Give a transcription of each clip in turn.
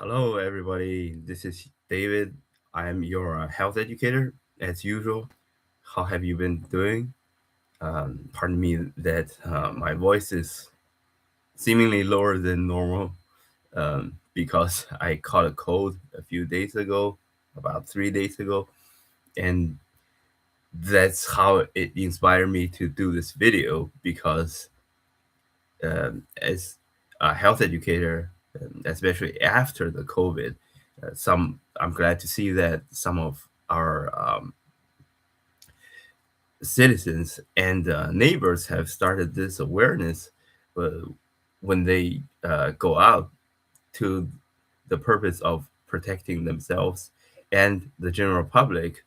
Hello, everybody. This is David. I am your health educator, as usual. How have you been doing? Pardon me that my voice is seemingly lower than normal because I caught a cold a few days ago, about 3 days ago, and that's how it inspired me to do this video because as a health educator, especially after the COVID, I'm glad to see that some of our citizens and neighbors have started this awareness uh, when they go out to the purpose of protecting themselves and the general public,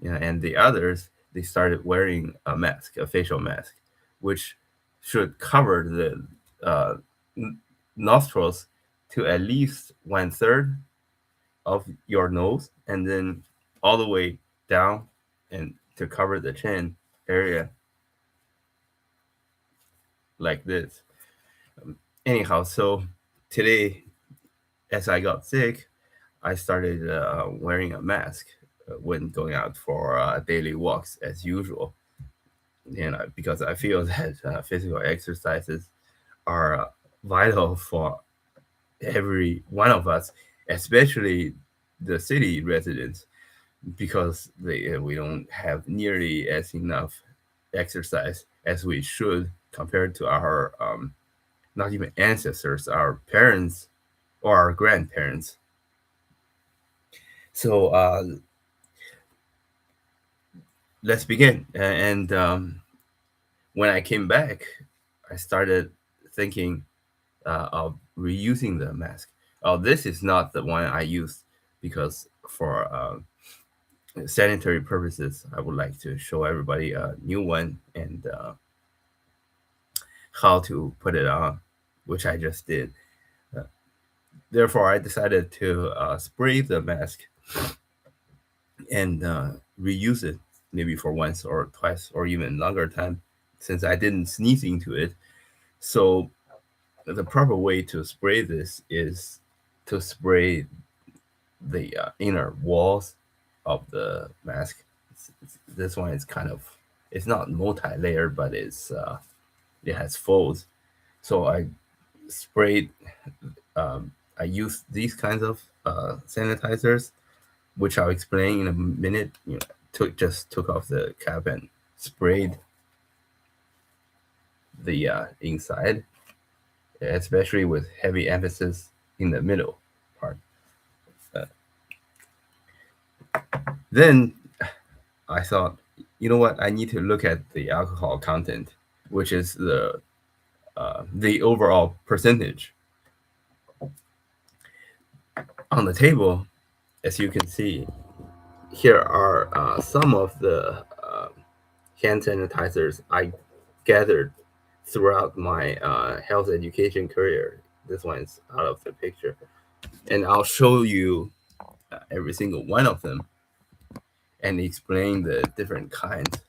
and the others. They started wearing a mask, a facial mask, which should cover the uh, nostrils to at least one third of your nose, and then all the way down and to cover the chin area like this. Anyhow, so today, as I got sick, I started wearing a mask when going out for daily walks as usual. Because I feel that physical exercises are vital for every one of us, especially the city residents, because we don't have nearly as enough exercise as we should compared to our not even ancestors, our parents or our grandparents. So let's begin. And when I came back, I started thinking of reusing the mask. Oh, this is not the one I used because for sanitary purposes, I would like to show everybody a new one and how to put it on, which I just did. Uh, Therefore, I decided to spray the mask and reuse it maybe for once or twice or even longer time since I didn't sneeze into it. So the proper way to spray this is to spray the inner walls of the mask. This one is kind of, it's not multi-layered, but it has folds. So sprayed. I use these kinds of sanitizers, which I'll explain in a minute. Took off the cap and sprayed the inside, especially with heavy emphasis in the middle part. Uh, then I thought, you know what? I need to look at the alcohol content, which is the overall percentage on the table. As you can see, here are some of the hand sanitizers I gathered throughout my health education career. This one's out of the picture, and I'll show you every single one of them and explain the different kinds.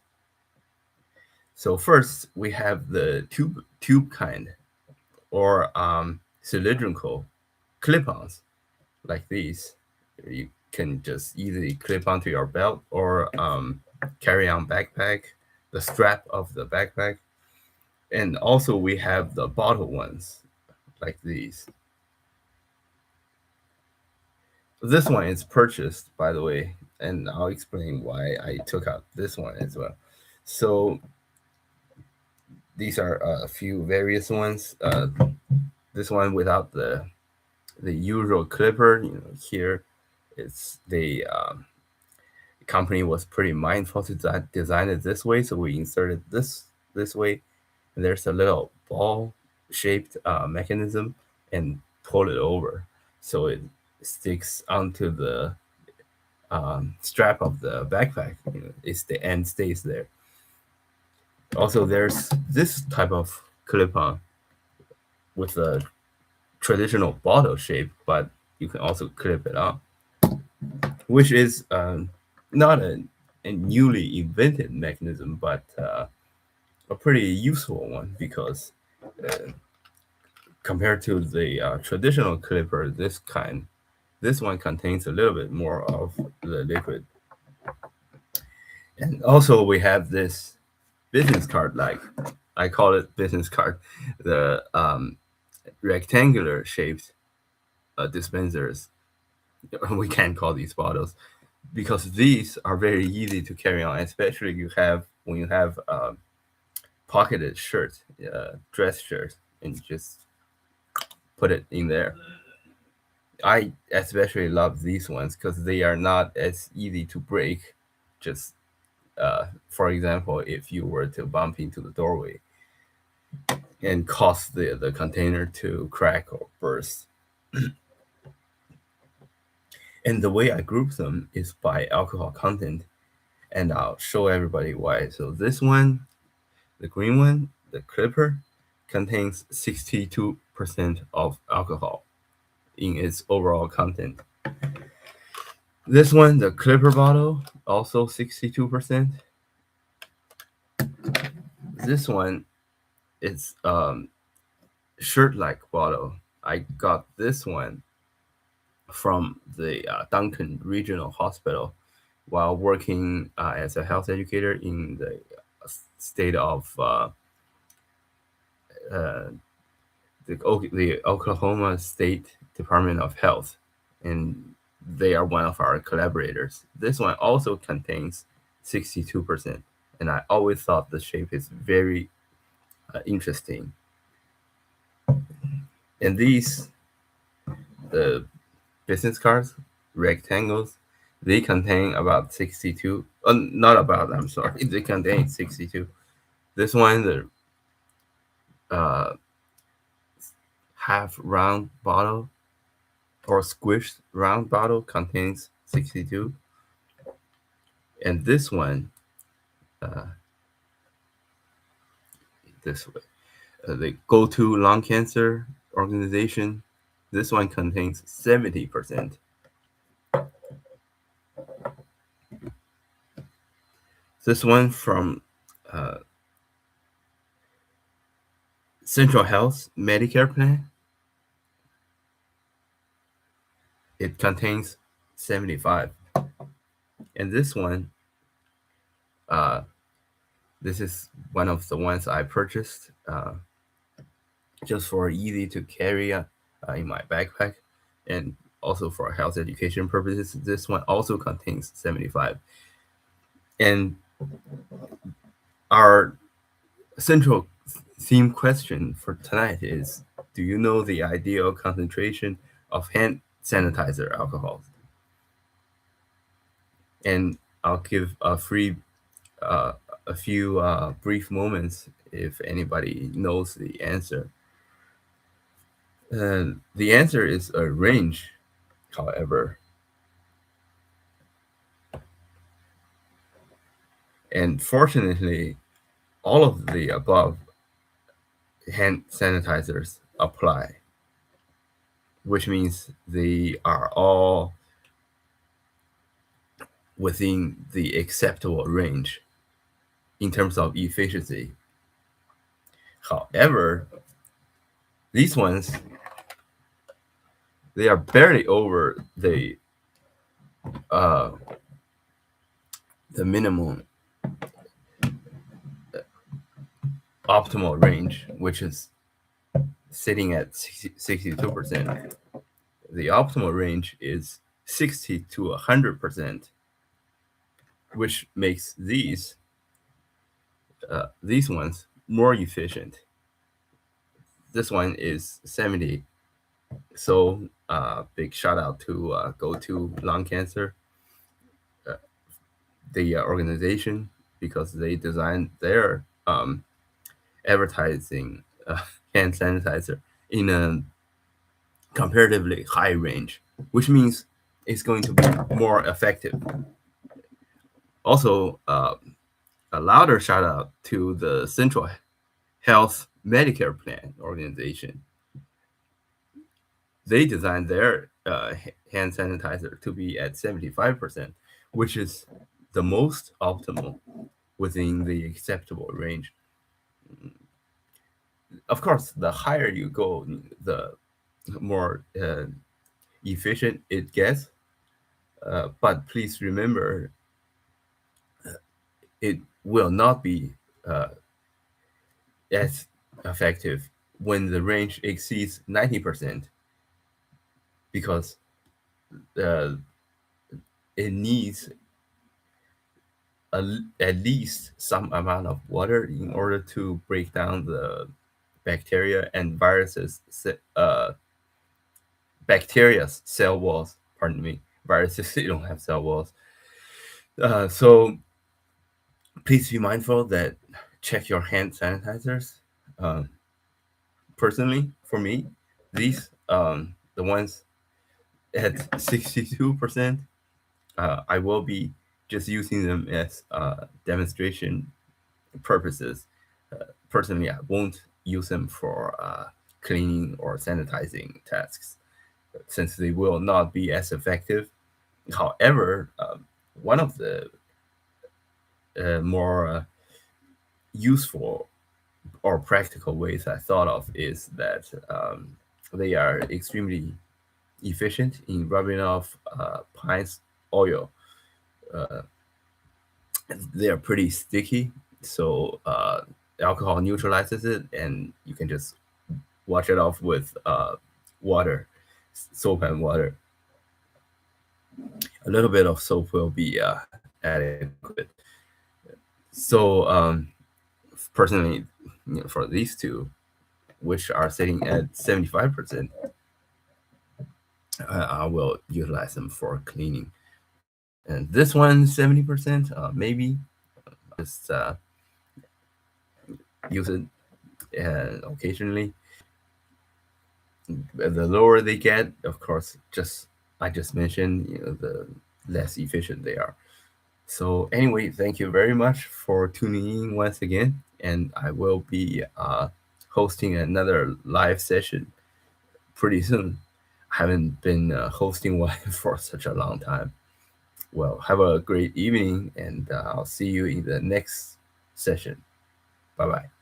So first, we have the tube kind, or cylindrical clip-ons like these. You can just easily clip onto your belt or carry on backpack, the strap of the backpack. And also we have the bottle ones like these. This one is purchased, by the way, and I'll explain why I took out this one as well. So these are a few various ones. This one without the usual clipper, here it's the company was pretty mindful to design it this way, so we inserted this way. And there's a little ball shaped mechanism and pull it over so it sticks onto the strap of the backpack. It's the end stays there. Also, there's this type of clip-on with a traditional bottle shape, but you can also clip it on, which is not a newly invented mechanism, but a pretty useful one because compared to the traditional clipper, this one contains a little bit more of the liquid. And also we have this business card, like I call it business card, the rectangular shaped dispensers. We can't call these bottles because these are very easy to carry on, especially you have when you have pocketed shirts, dress shirts, and you just put it in there. I especially love these ones because they are not as easy to break. Just for example, if you were to bump into the doorway and cause the container to crack or burst. And the way I group them is by alcohol content, and I'll show everybody why. So this one, the green one, the Clipper, contains 62% of alcohol in its overall content. This one, the Clipper bottle, also 62%. This one, it's shirt-like bottle. I got this one from the Duncan Regional Hospital while working as a health educator in the state of uh, the Oklahoma State Department of Health, and they are one of our collaborators. This one also contains 62%, and I always thought the shape is very interesting. And these, the business cards, rectangles, they contain about 62. Not about. I'm sorry. They contain 62. This one, the half round bottle or squished round bottle contains 62, and this one, uh, this way, the Go To Lung Cancer Organization, this one contains 70%. This one from uh, Central Health Medicare Plan, it contains 75. And this one, uh, this is one of the ones I purchased just for easy to carry in my backpack, and also for health education purposes. This one also contains 75. And our central theme question for tonight is, do you know the ideal concentration of hand sanitizer alcohol? And I'll give uh, a few brief moments if anybody knows the answer. The answer is a range, however. And fortunately, all of the above hand sanitizers apply, which means they are all within the acceptable range in terms of efficiency. However, these ones, they are barely over uh, the minimum optimal range, which is sitting at 62%. The optimal range is 60 to 100%, which makes these ones more efficient. This one is 70. So big shout out to Go To Lung Cancer, uh, the organization, because they designed their advertising hand sanitizer in a comparatively high range, which means it's going to be more effective. Also, a louder shout out to the Central Health Medicare Plan organization. They designed their hand sanitizer to be at 75%, which is the most optimal within the acceptable range. Of course, the higher you go, the more efficient it gets. But please remember, it will not be uh, as effective when the range exceeds 90% because uh, it needs at least some amount of water in order to break down the bacteria and viruses, bacteria's cell walls. Pardon me, viruses they don't have cell walls. So please be mindful that check your hand sanitizers. Um, Personally, for me, these the ones at 62%, I will be just using them as demonstration purposes. Personally, I won't use them for cleaning or sanitizing tasks since they will not be as effective. However, one of the more useful or practical ways I thought of is that they are extremely efficient in rubbing off pines oil. Uh, they are pretty sticky, so alcohol neutralizes it, and you can just wash it off with water, soap and water. A little bit of soap will be adequate. So personally, for these two, which are sitting at 75%, I will utilize them for cleaning. And this one, 70%, maybe just use it occasionally. The lower they get, of course, just I just mentioned, the less efficient they are. So anyway, thank you very much for tuning in once again, and I will be hosting another live session pretty soon. I haven't been hosting one for such a long time. Well, have a great evening, and I'll see you in the next session. Bye bye.